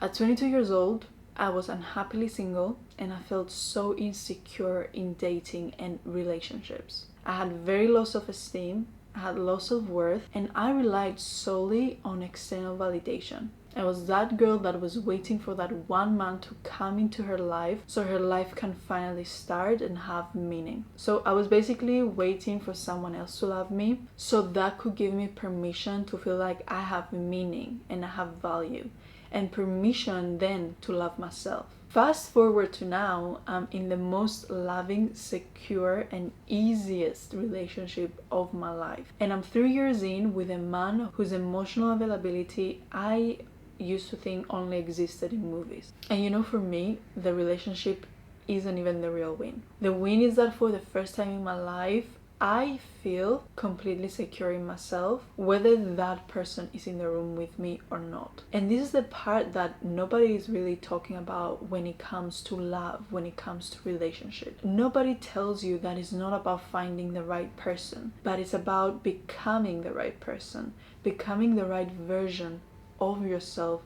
At 22 years old, I was unhappily single and I felt so insecure in dating and relationships. I had very low self-esteem, I had low self-worth, and I relied solely on external validation. I was that girl that was waiting for that one man to come into her life so her life can finally start and have meaning. So I was basically waiting for someone else to love me so that could give me permission to feel like I have meaning and I have value, and permission then to love myself. Fast forward to now, I'm in the most loving, secure, and easiest relationship of my life. And I'm 3 years in with a man whose emotional availability I used to think only existed in movies. And you know, for me, the relationship isn't even the real win. The win is that for the first time in my life, I feel completely secure in myself, whether that person is in the room with me or not. And this is the part that nobody is really talking about when it comes to love, when it comes to relationship. Nobody tells you that it's not about finding the right person, but it's about becoming the right person, becoming the right version of yourself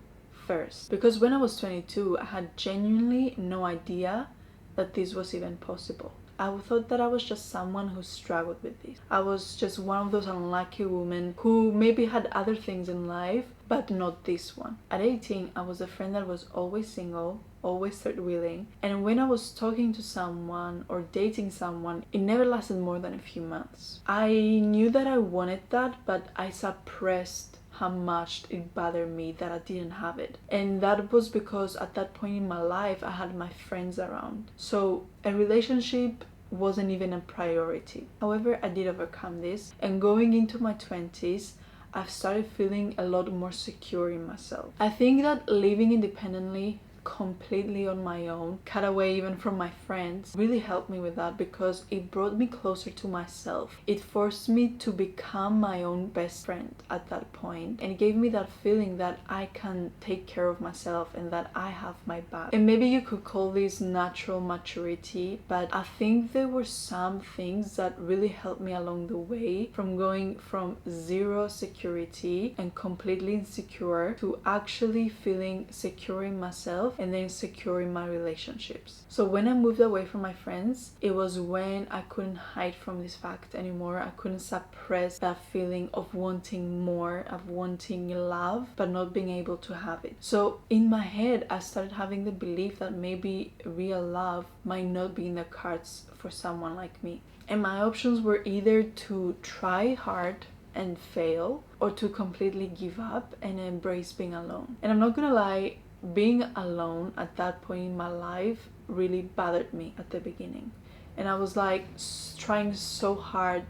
first. Because when I was 22, I had genuinely no idea that this was even possible. I thought that I was just someone who struggled with this. I was just one of those unlucky women who maybe had other things in life, but not this one. At 18, I was a friend that was always single, always third wheeling, and when I was talking to someone or dating someone, it never lasted more than a few months. I knew that I wanted that, but I suppressed how much it bothered me that I didn't have it. And that was because at that point in my life, I had my friends around. So a relationship wasn't even a priority. However, I did overcome this, and going into my 20s, I've started feeling a lot more secure in myself. I think that living independently, completely on my own, cut away even from my friends, really helped me with that, because it brought me closer to myself. It forced me to become my own best friend at that point, and it gave me that feeling that I can take care of myself and that I have my back. And maybe you could call this natural maturity, but I think there were some things that really helped me along the way, from going from zero security and completely insecure to actually feeling secure in myself and then secure in my relationships. So when I moved away from my friends, it was when I couldn't hide from this fact anymore. I couldn't suppress that feeling of wanting more, of wanting love, but not being able to have it. So in my head, I started having the belief that maybe real love might not be in the cards for someone like me. And my options were either to try hard and fail, or to completely give up and embrace being alone. And I'm not gonna lie, being alone at that point in my life really bothered me at the beginning, and I was like trying so hard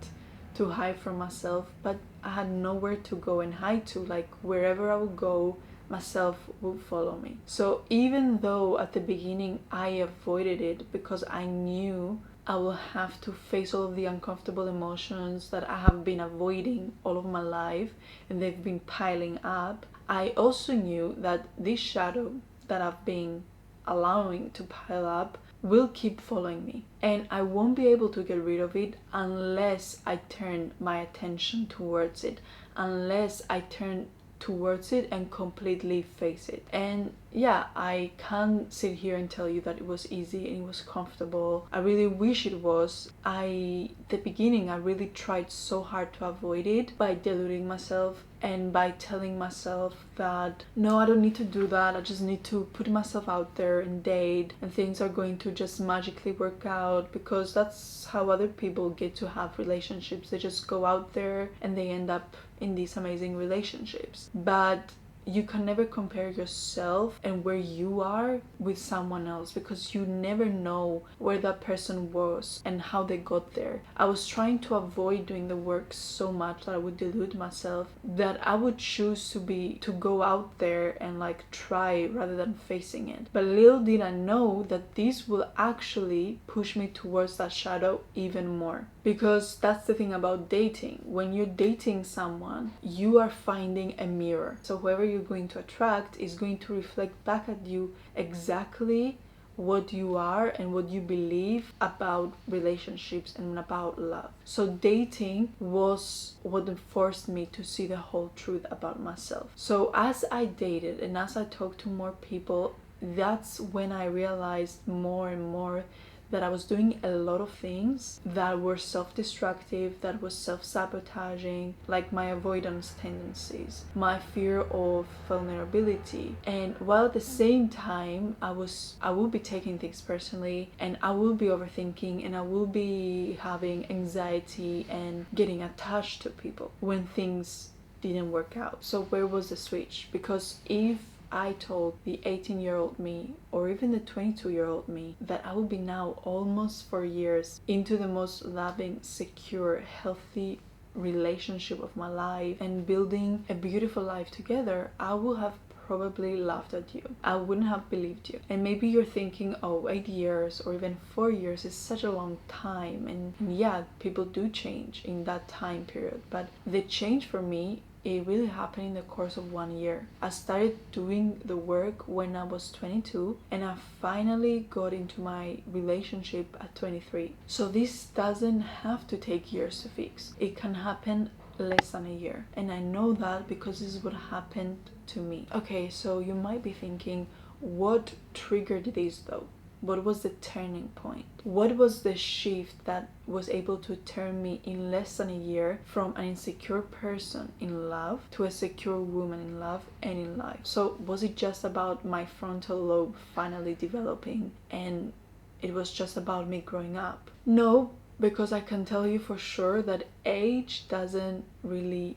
to hide from myself, but I had nowhere to go and hide to. Like wherever I would go, myself would follow me. So even though at the beginning I avoided it because I knew I will have to face all of the uncomfortable emotions that I have been avoiding all of my life, and they've been piling up, I also knew that this shadow that I've been allowing to pile up will keep following me, and I won't be able to get rid of it unless I turn my attention towards it, unless I turn towards it and completely face it. And yeah, I can't sit here and tell you that it was easy and it was comfortable. I really wish it was. The beginning, I really tried so hard to avoid it by deluding myself and by telling myself that no, I don't need to do that. I just need to put myself out there and date, and things are going to just magically work out, because that's how other people get to have relationships. They just go out there and they end up in these amazing relationships. But you can never compare yourself and where you are with someone else, because you never know where that person was and how they got there. I was trying to avoid doing the work so much that I would delude myself that I would choose to go out there and like try rather than facing it. But little did I know that this will actually push me towards that shadow even more. Because that's the thing about dating. When you're dating someone, you are finding a mirror. So whoever you're going to attract is going to reflect back at you exactly what you are and what you believe about relationships and about love. So dating was what forced me to see the whole truth about myself. So as I dated and as I talked to more people, that's when I realized more and more that I was doing a lot of things that were self-destructive, that was self-sabotaging, like my avoidance tendencies, my fear of vulnerability. And while at the same time I will be taking things personally, and I will be overthinking, and I will be having anxiety and getting attached to people when things didn't work out. So where was the switch? Because if I told the 18-year-old me, or even the 22-year-old me, that I would be now almost 4 years into the most loving, secure, healthy relationship of my life and building a beautiful life together, I would have probably laughed at you. I wouldn't have believed you. And maybe you're thinking, oh, 8 years or even 4 years is such a long time. And yeah, people do change in that time period. But the change for me, it really happened in the course of 1 year. I started doing the work when I was 22, and I finally got into my relationship at 23. So this doesn't have to take years to fix. It can happen less than a year. And I know that because this is what happened to me. Okay, so you might be thinking, what triggered this though? What was the turning point? What was the shift that was able to turn me in less than a year from an insecure person in love to a secure woman in love and in life? So was it just about my frontal lobe finally developing and it was just about me growing up? No, because I can tell you for sure that age doesn't really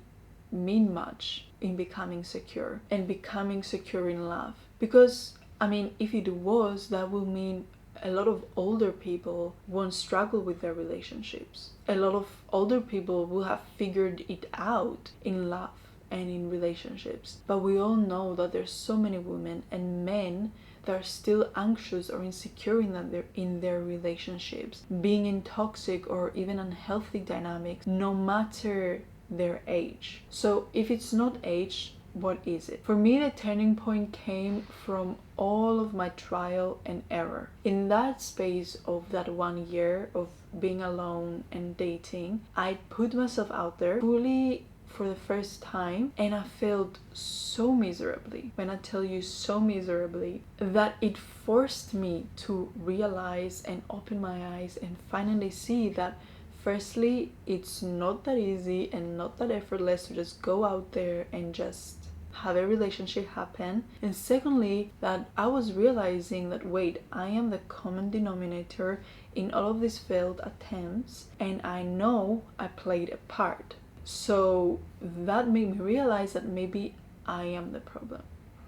mean much in becoming secure and becoming secure in love. Because I mean, if it was, that would mean a lot of older people won't struggle with their relationships. A lot of older people will have figured it out in love and in relationships. But we all know that there's so many women and men that are still anxious or insecure in their relationships, being in toxic or even unhealthy dynamics, no matter their age. So if it's not age, what is it? For me, the turning point came from all of my trial and error. In that space of that 1 year of being alone and dating, I put myself out there fully for the first time, and I failed so miserably. When I tell you so miserably, that it forced me to realize and open my eyes and finally see that firstly, it's not that easy and not that effortless to just go out there and just have a relationship happen. And secondly, that I was realizing that wait, I am the common denominator in all of these failed attempts, and I know I played a part. So that made me realize that maybe I am the problem.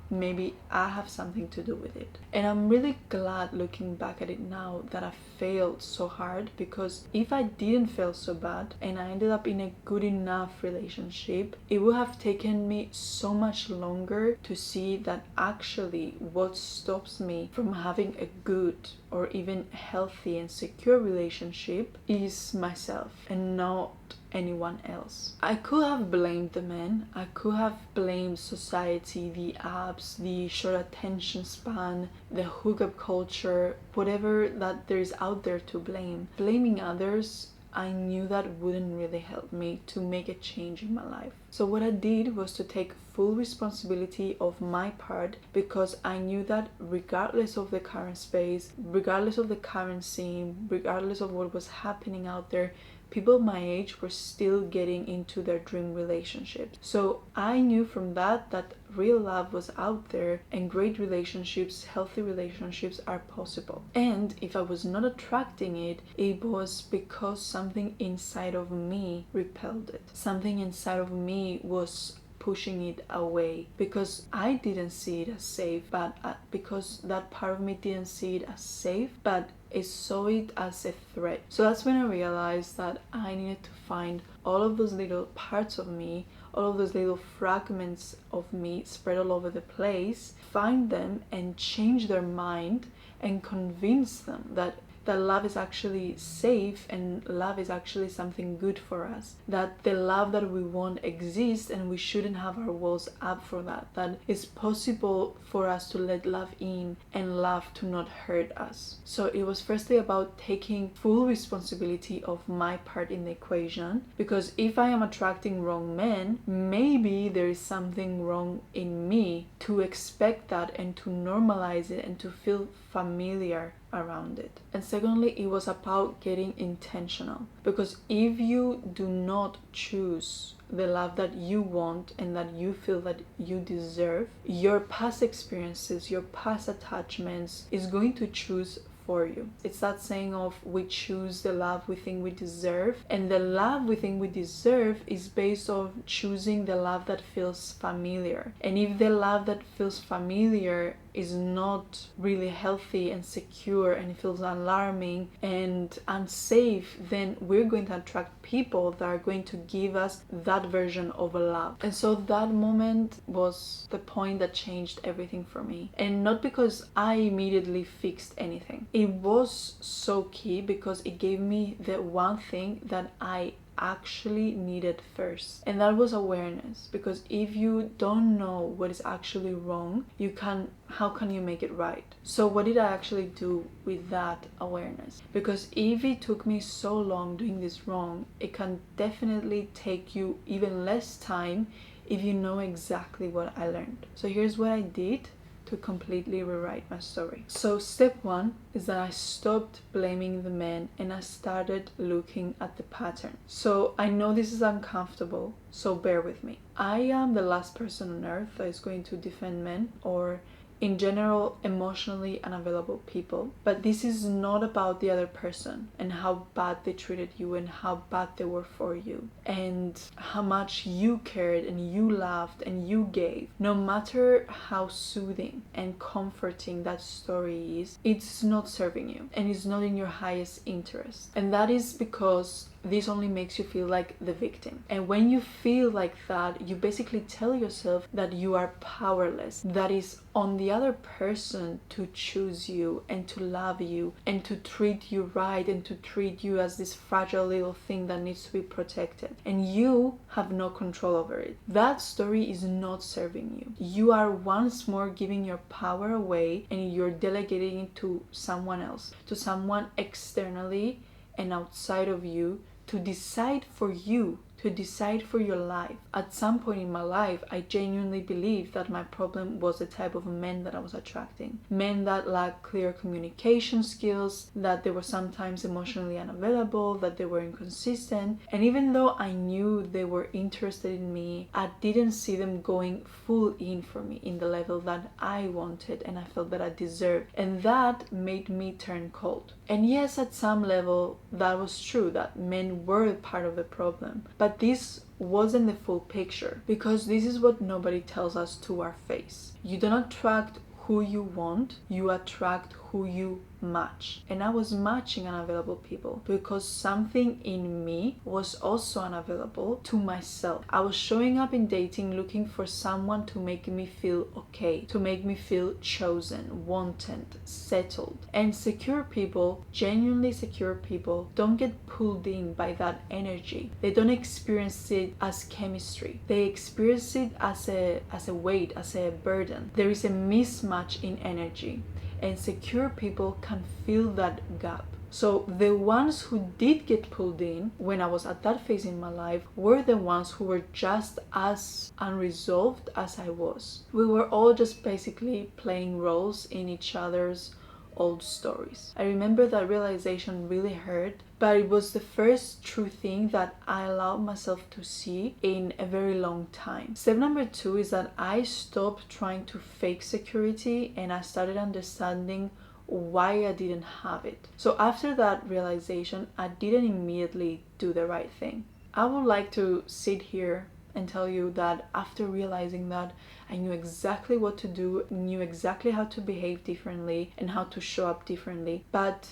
Maybe I have something to do with it. And I'm really glad looking back at it now that I failed so hard, because if I didn't fail so bad and I ended up in a good enough relationship, it would have taken me so much longer to see that actually what stops me from having a good or even healthy and secure relationship is myself and not anyone else. I could have blamed the men, I could have blamed society, the apps, the short attention span, the hookup culture, whatever that there is out there to blame. Blaming others, I knew that wouldn't really help me to make a change in my life. So what I did was to take full responsibility of my part, because I knew that regardless of the current space, regardless of the current scene, regardless of what was happening out there, people my age were still getting into their dream relationships. So I knew from that real love was out there and great relationships, healthy relationships are possible. And if I was not attracting it, it was because something inside of me repelled it. Something inside of me was pushing it away, because I didn't see it as safe, but because that part of me didn't see it as safe, but it saw it as a threat. So that's when I realized that I needed to find all of those little parts of me, all of those little fragments of me spread all over the place, find them and change their mind and convince them that that love is actually safe and love is actually something good for us, that the love that we want exists and we shouldn't have our walls up for that, that it's possible for us to let love in and love to not hurt us. So it was firstly about taking full responsibility of my part in the equation, because if I am attracting wrong men, maybe there is something wrong in me to expect that and to normalize it and to feel familiar around it. And secondly, it was about getting intentional, because if you do not choose the love that you want and that you feel that you deserve, your past experiences, your past attachments is going to choose for you. It's that saying of we choose the love we think we deserve, and the love we think we deserve is based on choosing the love that feels familiar. And if the love that feels familiar is not really healthy and secure and it feels alarming and unsafe, then we're going to attract people that are going to give us that version of a love. And so that moment was the point that changed everything for me. And not because I immediately fixed anything. It was so key because it gave me the one thing that I actually needed first, and that was awareness. Because if you don't know what is actually wrong, how can you make it right? So what did I actually do with that awareness? Because if it took me so long doing this wrong, it can definitely take you even less time if you know exactly what I learned. So here's what I did to completely rewrite my story. So step one is that I stopped blaming the men and I started looking at the pattern. So I know this is uncomfortable, so bear with me. I am the last person on earth that is going to defend men, or in general emotionally unavailable people, but this is not about the other person and how bad they treated you and how bad they were for you and how much you cared and you loved and you gave. No matter how soothing and comforting that story is, it's not serving you and it's not in your highest interest. And that is because this only makes you feel like the victim. And when you feel like that, you basically tell yourself that you are powerless, that is on the other person to choose you and to love you and to treat you right and to treat you as this fragile little thing that needs to be protected. And you have no control over it. That story is not serving you. You are once more giving your power away and you're delegating it to someone else, to someone externally and outside of you, to decide for you, to decide for your life. At some point in my life, I genuinely believed that my problem was the type of men that I was attracting. Men that lacked clear communication skills, that they were sometimes emotionally unavailable, that they were inconsistent. And even though I knew they were interested in me, I didn't see them going full in for me in the level that I wanted and I felt that I deserved. And that made me turn cold. And yes, at some level, that was true, that men were part of the problem. But this wasn't the full picture, because this is what nobody tells us to our face. You don't attract who you want, you attract who you match. And I was matching unavailable people because something in me was also unavailable to myself. I was showing up in dating looking for someone to make me feel okay, to make me feel chosen, wanted, settled. And secure people, genuinely secure people, don't get pulled in by that energy. They don't experience it as chemistry. They experience it as a weight, as a burden. There is a mismatch in energy. And secure people can fill that gap. So the ones who did get pulled in when I was at that phase in my life were the ones who were just as unresolved as I was. We were all just basically playing roles in each other's old stories. I remember that realization really hurt, but it was the first true thing that I allowed myself to see in a very long time. Step number 2 is that I stopped trying to fake security and I started understanding why I didn't have it. So after that realization, I didn't immediately do the right thing. I would like to sit here and tell you that after realizing that, I knew exactly what to do, knew exactly how to behave differently and how to show up differently, but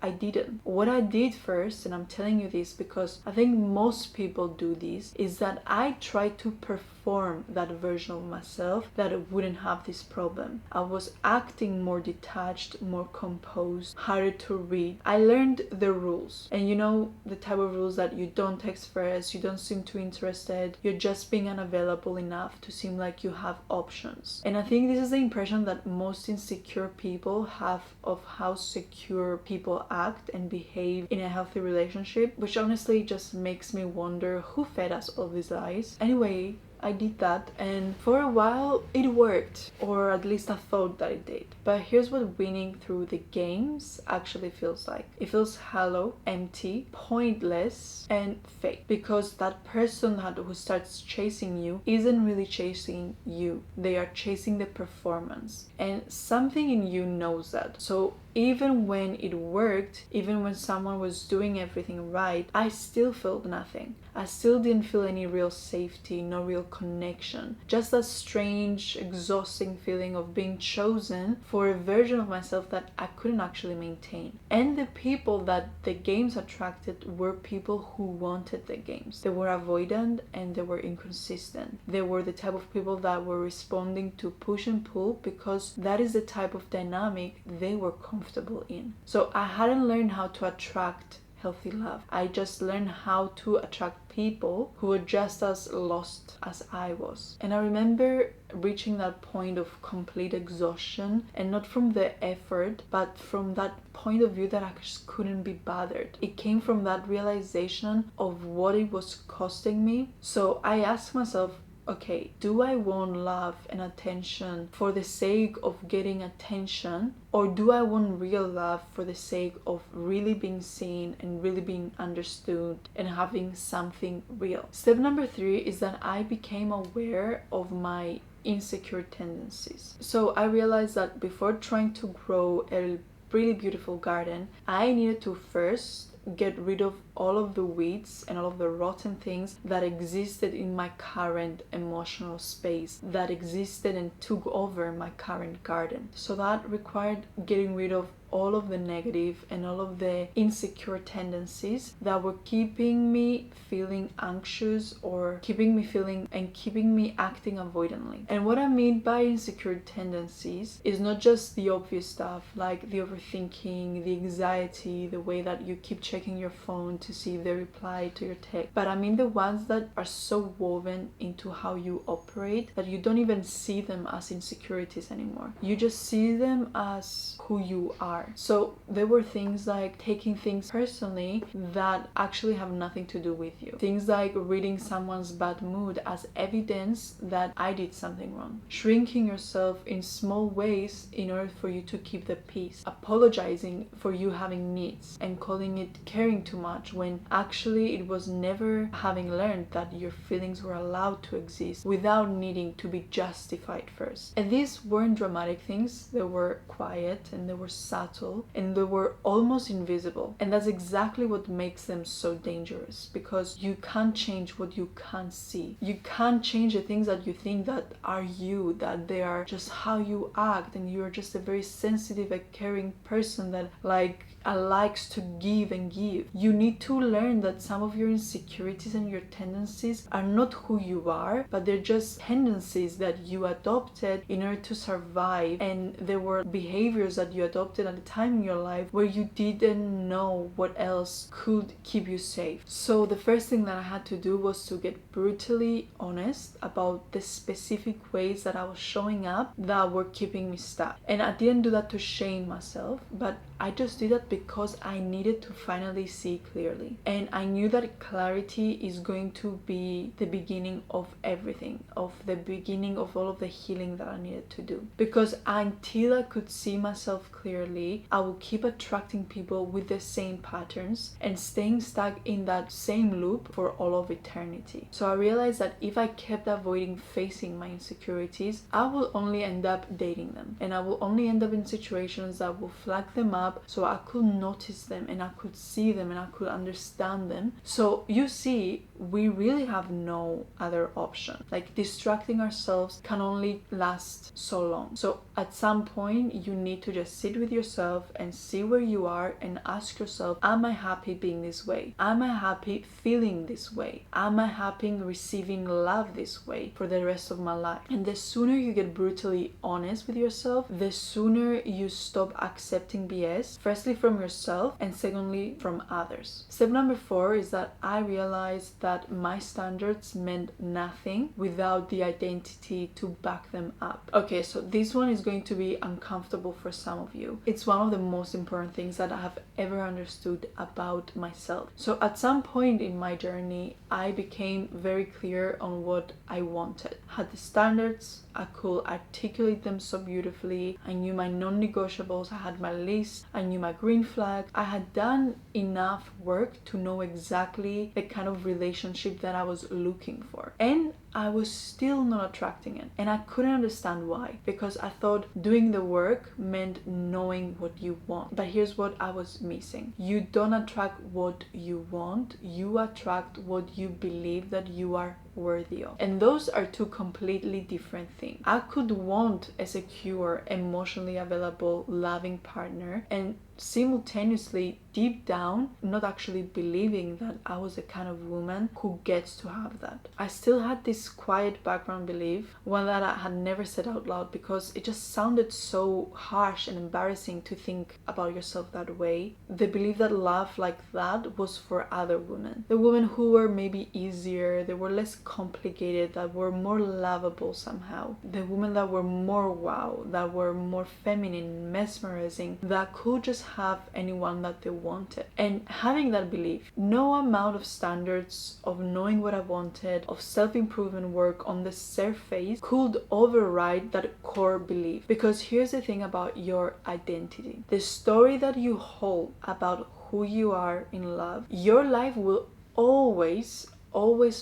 I didn't. What I did first, and I'm telling you this because I think most people do this, is that I tried to perform perform that version of myself that I wouldn't have this problem. I was acting more detached, more composed, harder to read. I learned the rules, and you know, the type of rules that you don't text first, you don't seem too interested, you're just being unavailable enough to seem like you have options. And I think this is the impression that most insecure people have of how secure people act and behave in a healthy relationship, which honestly just makes me wonder who fed us all these lies. Anyway, I did that, and for a while it worked, or at least I thought that it did. But here's what winning through the games actually feels like. It feels hollow, empty, pointless, and fake, because that person who starts chasing you isn't really chasing you. They are chasing the performance, and something in you knows that. So even when it worked, even when someone was doing everything right, I still felt nothing. I still didn't feel any real safety, no real connection. Just that strange, exhausting feeling of being chosen for a version of myself that I couldn't actually maintain. And the people that the games attracted were people who wanted the games. They were avoidant and they were inconsistent. They were the type of people that were responding to push and pull because that is the type of dynamic they were comfortable in. So I hadn't learned how to attract healthy love. I just learned how to attract people who were just as lost as I was. And I remember reaching that point of complete exhaustion, and not from the effort, but from that point of view that I just couldn't be bothered. It came from that realization of what it was costing me. So I asked myself, okay, do I want love and attention for the sake of getting attention, or do I want real love for the sake of really being seen and really being understood and having something real? Step number 3 is that I became aware of my insecure tendencies. So I realized that before trying to grow a really beautiful garden, I needed to first get rid of all of the weeds and all of the rotten things that existed in my current emotional space, that existed and took over my current garden. So that required getting rid of all of the negative and all of the insecure tendencies that were keeping me feeling anxious, or keeping me feeling and keeping me acting avoidantly. And what I mean by insecure tendencies is not just the obvious stuff like the overthinking, the anxiety, the way that you keep checking your phone to see if they reply to your text, but I mean the ones that are so woven into how you operate that you don't even see them as insecurities anymore. You just see them as who you are. So there were things like taking things personally that actually have nothing to do with you. Things like reading someone's bad mood as evidence that I did something wrong. Shrinking yourself in small ways in order for you to keep the peace. Apologizing for you having needs and calling it caring too much, when actually it was never having learned that your feelings were allowed to exist without needing to be justified first. And these weren't dramatic things. They were quiet and they were subtle and they were almost invisible. And that's exactly what makes them so dangerous, because you can't change what you can't see. You can't change the things that you think that are you, that they are just how you act, and you're just a very sensitive and caring person that likes to give and give. You need to learn that some of your insecurities and your tendencies are not who you are, but they're just tendencies that you adopted in order to survive, and there were behaviors that you adopted at a time in your life where you didn't know what else could keep you safe. So the first thing that I had to do was to get brutally honest about the specific ways that I was showing up that were keeping me stuck. And I didn't do that to shame myself, but I just did that because I needed to finally see clearly. And I knew that clarity is going to be the beginning of everything, of the beginning of all of the healing that I needed to do. Because until I could see myself clearly, I will keep attracting people with the same patterns and staying stuck in that same loop for all of eternity. So I realized that if I kept avoiding facing my insecurities, I will only end up dating them. And I will only end up in situations that will flag them up so I could notice them and I could see them and I could understand them. So you see, we really have no other option. Like, distracting ourselves can only last so long. So at some point you need to just sit with yourself yourself and see where you are and ask yourself, am I happy being this way? Am I happy feeling this way? Am I happy receiving love this way for the rest of my life? And the sooner you get brutally honest with yourself, the sooner you stop accepting BS, firstly from yourself and secondly from others. Step number 4 is that I realized that my standards meant nothing without the identity to back them up. Okay, so this one is going to be uncomfortable for some of you. It's one of the most important things that I have ever understood about myself. So at some point in my journey, I became very clear on what I wanted. I had the standards, I could articulate them so beautifully. I knew my non-negotiables, I had my list, I knew my green flag. I had done enough work to know exactly the kind of relationship that I was looking for. And I was still not attracting it. And I couldn't understand why. Because I thought doing the work meant knowing what you want. But here's what I was missing. You don't attract what you want. You attract what you believe that you are worthy of. And those are two completely different things. I could want a secure, emotionally available, loving partner and simultaneously deep down not actually believing that I was the kind of woman who gets to have that. I still had this quiet background belief, one that I had never said out loud because it just sounded so harsh and embarrassing to think about yourself that way. The belief that love like that was for other women, the women who were maybe easier, they were less complicated, that were more lovable somehow, the women that were more wow, that were more feminine, mesmerizing, that could just have anyone that they wanted. And having that belief, no amount of standards of knowing what I wanted, of self-improvement work on the surface could override that core belief. Because here's the thing about your identity, the story that you hold about who you are in love, your life will always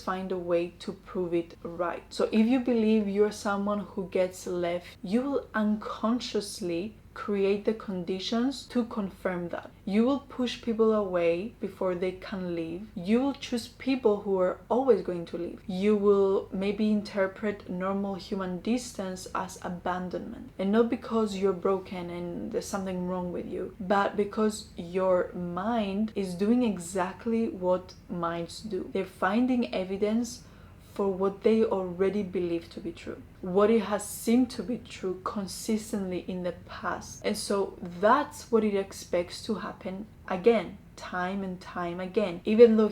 find a way to prove it right. So if you believe you're someone who gets left, you will unconsciously create the conditions to confirm that. You will push people away before they can leave. You will choose people who are always going to leave. You will maybe interpret normal human distance as abandonment. And not because you're broken and there's something wrong with you, but because your mind is doing exactly what minds do. They're finding evidence for what they already believe to be true, what it has seemed to be true consistently in the past. And so that's what it expects to happen again, time and time again, even though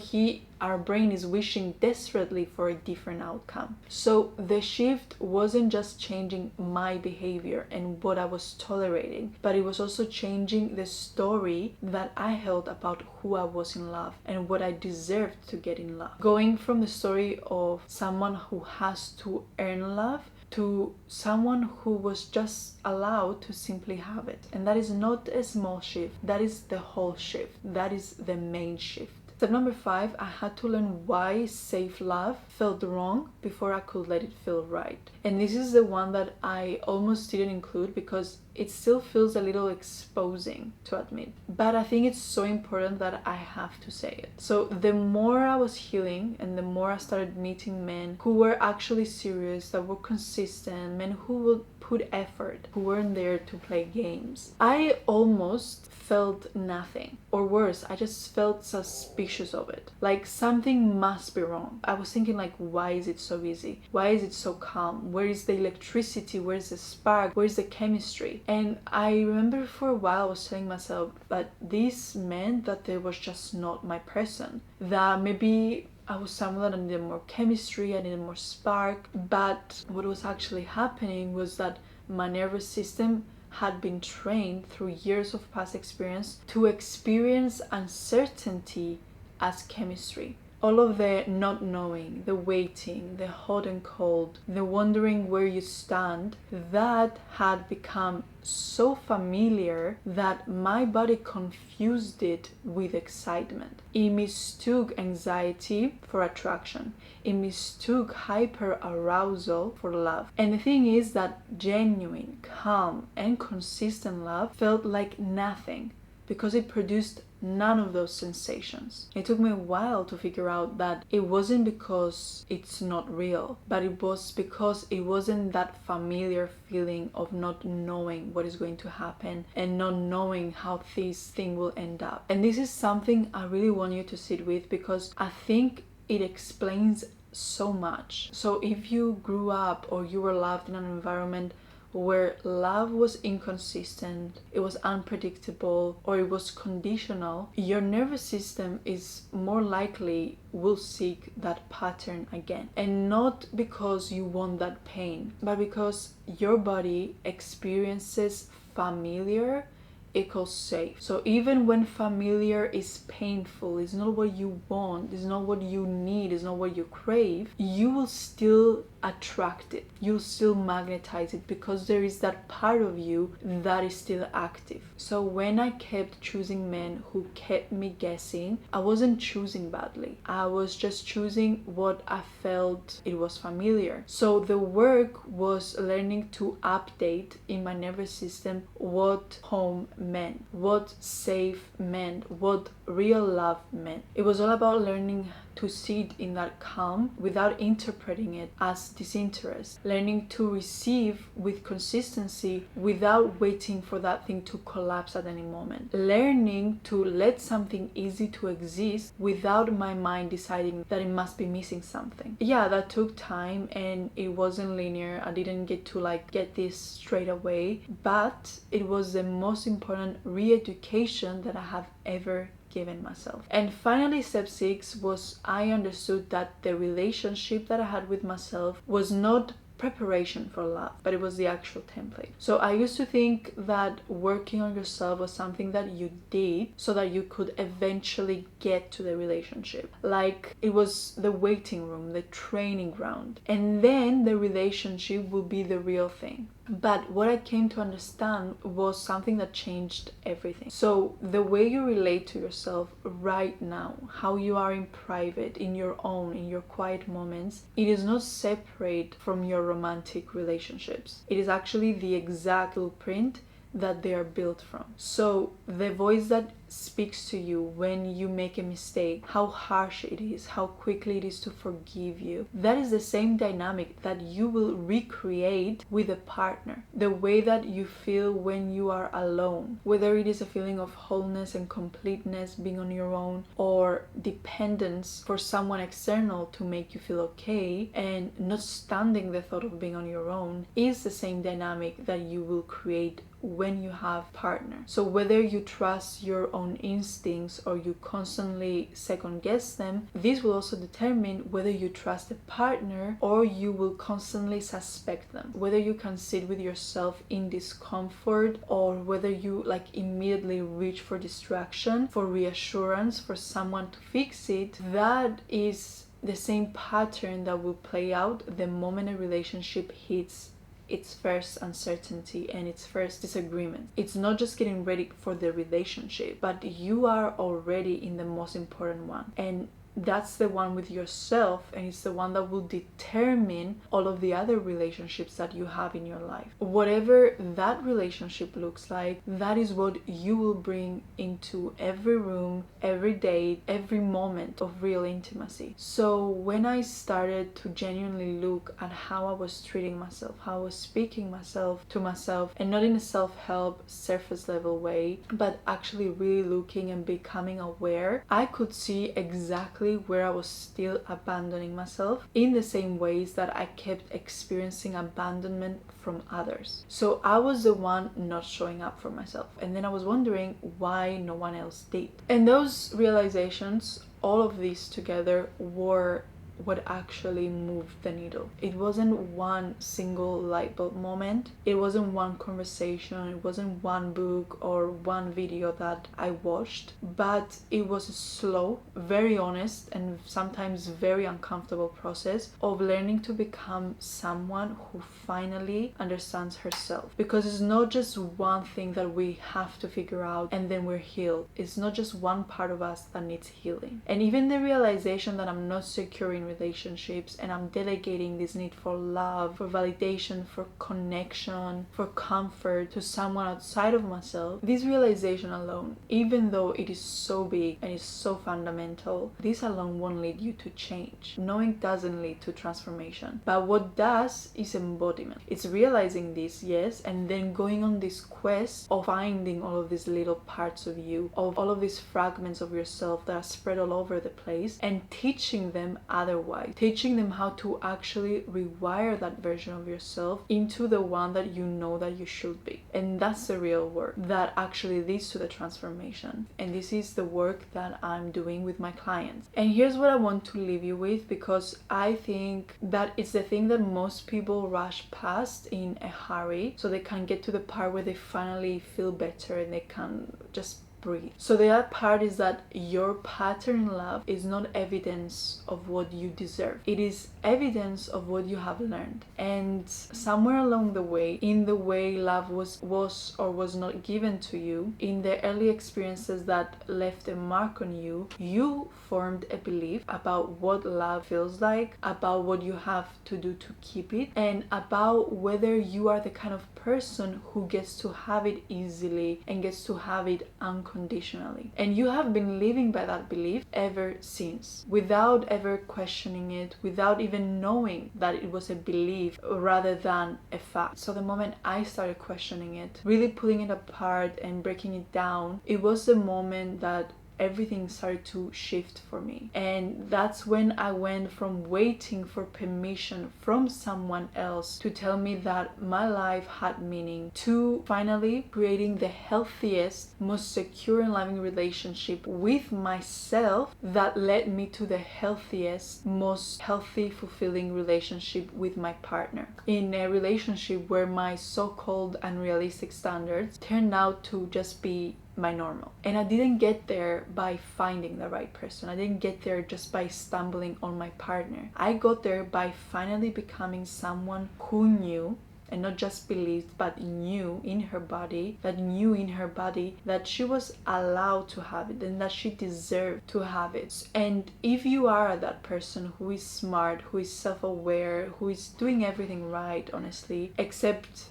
our brain is wishing desperately for a different outcome. So the shift wasn't just changing my behavior and what I was tolerating, but it was also changing the story that I held about who I was in love and what I deserved to get in love. Going from the story of someone who has to earn love to someone who was just allowed to simply have it. And that is not a small shift, that is the whole shift, that is the main shift. Step number 5, I had to learn why safe love felt wrong before I could let it feel right. And this is the one that I almost didn't include because it still feels a little exposing to admit. But I think it's so important that I have to say it. So the more I was healing and the more I started meeting men who were actually serious, that were consistent, men who would put effort, who weren't there to play games, I almost felt nothing. Or worse, I just felt suspicious of it. Like something must be wrong. I was thinking like, why is it so easy? Why is it so calm? Where is the electricity? Where is the spark? Where is the chemistry? And I remember for a while I was telling myself that this meant that there was just not my person. That maybe I was someone that needed more chemistry, I needed more spark. But what was actually happening was that my nervous system had been trained through years of past experience to experience uncertainty as chemistry. All of the not knowing, the waiting, the hot and cold, the wondering where you stand, that had become so familiar that my body confused it with excitement. It mistook anxiety for attraction. It mistook hyper-arousal for love. And the thing is that genuine, calm, and consistent love felt like nothing, because it produced none of those sensations. It took me a while to figure out that it wasn't because it's not real, but it was because it wasn't that familiar feeling of not knowing what is going to happen and not knowing how this thing will end up. And this is something I really want you to sit with, because I think it explains so much. So if you grew up or you were loved in an environment where love was inconsistent, it was unpredictable, or it was conditional, your nervous system is more likely will seek that pattern again. And not because you want that pain, but because your body experiences familiar equals safe. So even when familiar is painful, it's not what you want, it's not what you need, it's not what you crave, you will still attract it, you'll still magnetize it, because there is that part of you that is still active. So when I kept choosing men who kept me guessing, I wasn't choosing badly, I was just choosing what I felt it was familiar. So the work was learning to update in my nervous system what home meant, what safe meant, what real love meant. It was all about learning to sit in that calm without interpreting it as disinterest, learning to receive with consistency without waiting for that thing to collapse at any moment, learning to let something easy to exist without my mind deciding that it must be missing something. Yeah, that took time and it wasn't linear. I didn't get to get this straight away, but it was the most important re-education that I have ever given myself. And finally, step 6 was I understood that the relationship that I had with myself was not preparation for love, but it was the actual template. So I used to think that working on yourself was something that you did so that you could eventually get to the relationship. Like it was the waiting room, the training ground, and then the relationship will be the real thing. But what I came to understand was something that changed everything. So the way you relate to yourself right now, how you are in private, in your own, in your quiet moments, it is not separate from your romantic relationships. It is actually the exact blueprint that they are built from. So the voice that speaks to you when you make a mistake, how harsh it is, how quickly it is to forgive you, that is the same dynamic that you will recreate with a partner. The way that you feel when you are alone, whether it is a feeling of wholeness and completeness being on your own, or dependence for someone external to make you feel okay and not standing the thought of being on your own, is the same dynamic that you will create when you have partner. So whether you trust your own instincts or you constantly second guess them, this will also determine whether you trust a partner or you will constantly suspect them. Whether you can sit with yourself in discomfort or whether you immediately reach for distraction, for reassurance, for someone to fix it, that is the same pattern that will play out the moment a relationship hits its first uncertainty and its first disagreement. It's not just getting ready for the relationship, but you are already in the most important one. And that's the one with yourself, and it's the one that will determine all of the other relationships that you have in your life. Whatever that relationship looks like, that is what you will bring into every room, every date, every moment of real intimacy. So when I started to genuinely look at how I was treating myself, how I was speaking myself to myself, and not in a self-help surface level way, but actually really looking and becoming aware, I could see exactly where I was still abandoning myself in the same ways that I kept experiencing abandonment from others. So I was the one not showing up for myself, and then I was wondering why no one else did. And those realizations, all of these together, were what actually moved the needle. It wasn't one single light bulb moment, it wasn't one conversation, it wasn't one book or one video that I watched, but it was a slow, very honest, and sometimes very uncomfortable process of learning to become someone who finally understands herself. Because it's not just one thing that we have to figure out and then we're healed. It's not just one part of us that needs healing. And even the realization that I'm not secure in relationships, and I'm delegating this need for love, for validation, for connection, for comfort to someone outside of myself, this realization alone, even though it is so big and is so fundamental, this alone won't lead you to change. Knowing doesn't lead to transformation, but what does is embodiment. It's realizing this, yes, and then going on this quest of finding all of these little parts of you, of all of these fragments of yourself that are spread all over the place, and teaching them otherwise, teaching them how to actually rewire that version of yourself into the one that you know that you should be. And that's the real work that actually leads to the transformation. And this is the work that I'm doing with my clients. And here's what I want to leave you with, because I think that it's the thing that most people rush past in a hurry so they can get to the part where they finally feel better and they can just breathe. So the other part is that your pattern in love is not evidence of what you deserve. It is evidence of what you have learned. And somewhere along the way, in the way love was or was not given to you, in the early experiences that left a mark on you, you formed a belief about what love feels like, about what you have to do to keep it, and about whether you are the kind of person who gets to have it easily and gets to have it unconditionally. And you have been living by that belief ever since, without ever questioning it, without even knowing that it was a belief rather than a fact. So the moment I started questioning it, really pulling it apart and breaking it down, it was the moment that everything started to shift for me. And that's when I went from waiting for permission from someone else to tell me that my life had meaning, to finally creating the healthiest, most secure and loving relationship with myself that led me to the healthiest, most healthy, fulfilling relationship with my partner. In a relationship where my so-called unrealistic standards turned out to just be my normal. And I didn't get there by finding the right person. I didn't get there just by stumbling on my partner. I got there by finally becoming someone who knew, and not just believed, but knew in her body, that she was allowed to have it and that she deserved to have it. And if you are that person who is smart, who is self-aware, who is doing everything right, honestly, except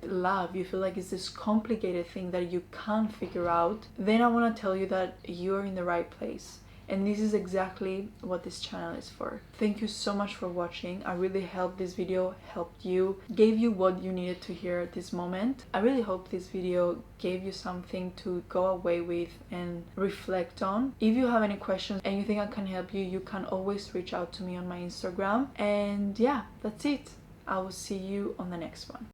love, you feel like it's this complicated thing that you can't figure out, then I want to tell you that you're in the right place. And this is exactly what this channel is for. Thank you so much for watching. I really hope this video helped you, gave you what you needed to hear at this moment. I really hope this video gave you something to go away with and reflect on. If you have any questions and you think I can help you, you can always reach out to me on my Instagram. And yeah, that's it. I will see you on the next one.